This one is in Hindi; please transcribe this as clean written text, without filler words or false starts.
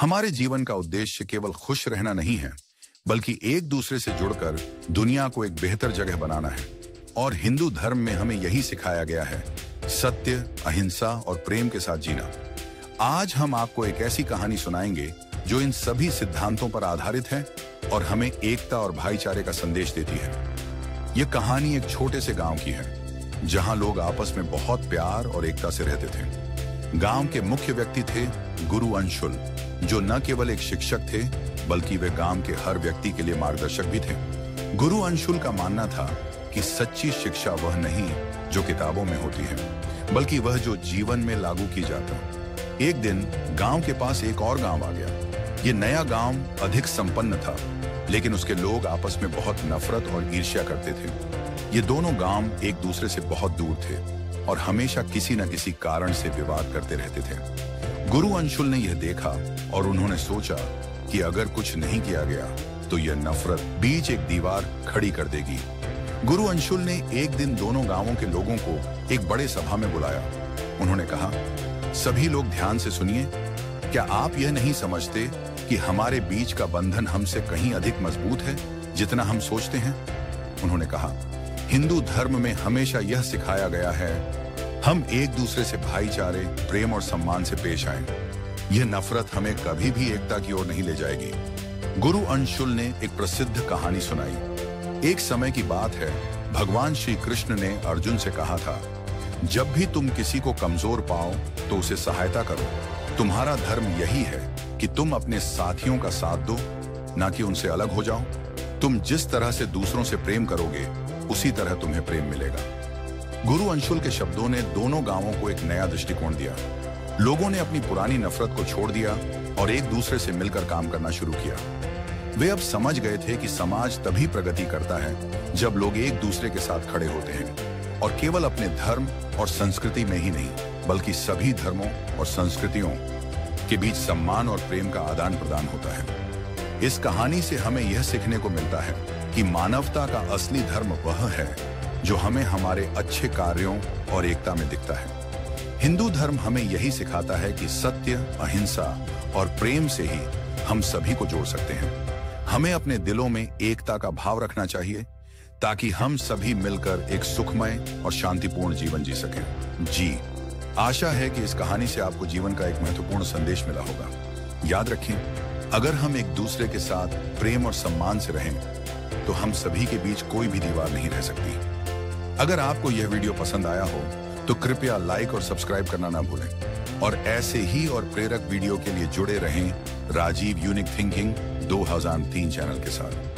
हमारे जीवन का उद्देश्य केवल खुश रहना नहीं है, बल्कि एक दूसरे से जुड़कर दुनिया को एक बेहतर जगह बनाना है। और हिंदू धर्म में हमें यही सिखाया गया है, सत्य, अहिंसा और प्रेम के साथ जीना। आज हम आपको एक ऐसी कहानी सुनाएंगे जो इन सभी सिद्धांतों पर आधारित है और हमें एकता और भाईचारे का संदेश देती है। यह कहानी एक छोटे से गांव की है, जहां लोग आपस में बहुत प्यार और एकता से रहते थे। गांव के मुख्य व्यक्ति थे गुरु अंशुल, जो न केवल एक शिक्षक थे, बल्कि वे गांव के हर व्यक्ति के लिए मार्गदर्शक भी थे। गुरु अंशुल का मानना था कि सच्ची शिक्षा वह नहीं जो किताबों में होती है, बल्कि वह जो जीवन में लागू की जाता। एक दिन गांव के पास एक और गांव आ गया। ये नया गांव अधिक संपन्न था, लेकिन उसके लोग आपस में बहुत नफरत और ईर्ष्या करते थे। ये दोनों गांव एक दूसरे से बहुत दूर थे और हमेशा किसी न किसी कारण से विवाद करते रहते थे। गुरु अंशुल ने यह देखा और उन्होंने सोचा कि अगर कुछ नहीं किया गया तो यह नफरत बीच एक दीवार खड़ी कर देगी। गुरु अंशुल ने एक दिन दोनों गांवों के लोगों को एक बड़े सभा में बुलाया। उन्होंने कहा, सभी लोग ध्यान से सुनिए। क्या आप यह नहीं समझते कि हमारे बीच का बंधन हमसे कहीं अधिक मजबूत है जितना हम सोचते हैं? उन्होंने कहा, हिंदू धर्म में हमेशा यह सिखाया गया है, हम एक दूसरे से भाईचारे, प्रेम और सम्मान से पेश आएं। यह नफरत हमें कभी भी एकता की ओर नहीं ले जाएगी। गुरु अंशुल ने एक प्रसिद्ध कहानी सुनाई। एक समय की बात है, भगवान श्री कृष्ण ने अर्जुन से कहा था, जब भी तुम किसी को कमजोर पाओ तो उसे सहायता करो। तुम्हारा धर्म यही है कि तुम अपने साथियों का साथ दो, ना कि उनसे अलग हो जाओ। तुम जिस तरह से दूसरों से प्रेम करोगे, उसी तरह तुम्हें प्रेम मिलेगा। गुरु अंशुल के शब्दों ने दोनों गांवों को एक नया दृष्टिकोण दिया। लोगों ने अपनी पुरानी नफरत को छोड़ दिया और एक दूसरे से मिलकर काम करना शुरू किया। वे अब समझ गए थे कि समाज तभी प्रगति करता है जब लोग एक दूसरे के साथ खड़े होते हैं, और केवल अपने धर्म और संस्कृति में ही नहीं, बल्कि सभी धर्मों और संस्कृतियों के बीच सम्मान और प्रेम का आदान प्रदान होता है। इस कहानी से हमें यह सीखने को मिलता है कि मानवता का असली धर्म वह है जो हमें हमारे अच्छे कार्यों और एकता में दिखता है। हिंदू धर्म हमें यही सिखाता है कि सत्य, अहिंसा और प्रेम से ही हम सभी को जोड़ सकते हैं। हमें अपने दिलों में एकता का भाव रखना चाहिए, ताकि हम सभी मिलकर एक सुखमय और शांतिपूर्ण जीवन जी सकें। जी, आशा है कि इस कहानी से आपको जीवन का एक महत्वपूर्ण संदेश मिला होगा। याद रखें, अगर हम एक दूसरे के साथ प्रेम और सम्मान से रहें, तो हम सभी के बीच कोई भी दीवार नहीं रह सकती। अगर आपको यह वीडियो पसंद आया हो तो कृपया लाइक और सब्सक्राइब करना ना भूलें, और ऐसे ही और प्रेरक वीडियो के लिए जुड़े रहें राजीव यूनिक थिंकिंग 2003 चैनल के साथ।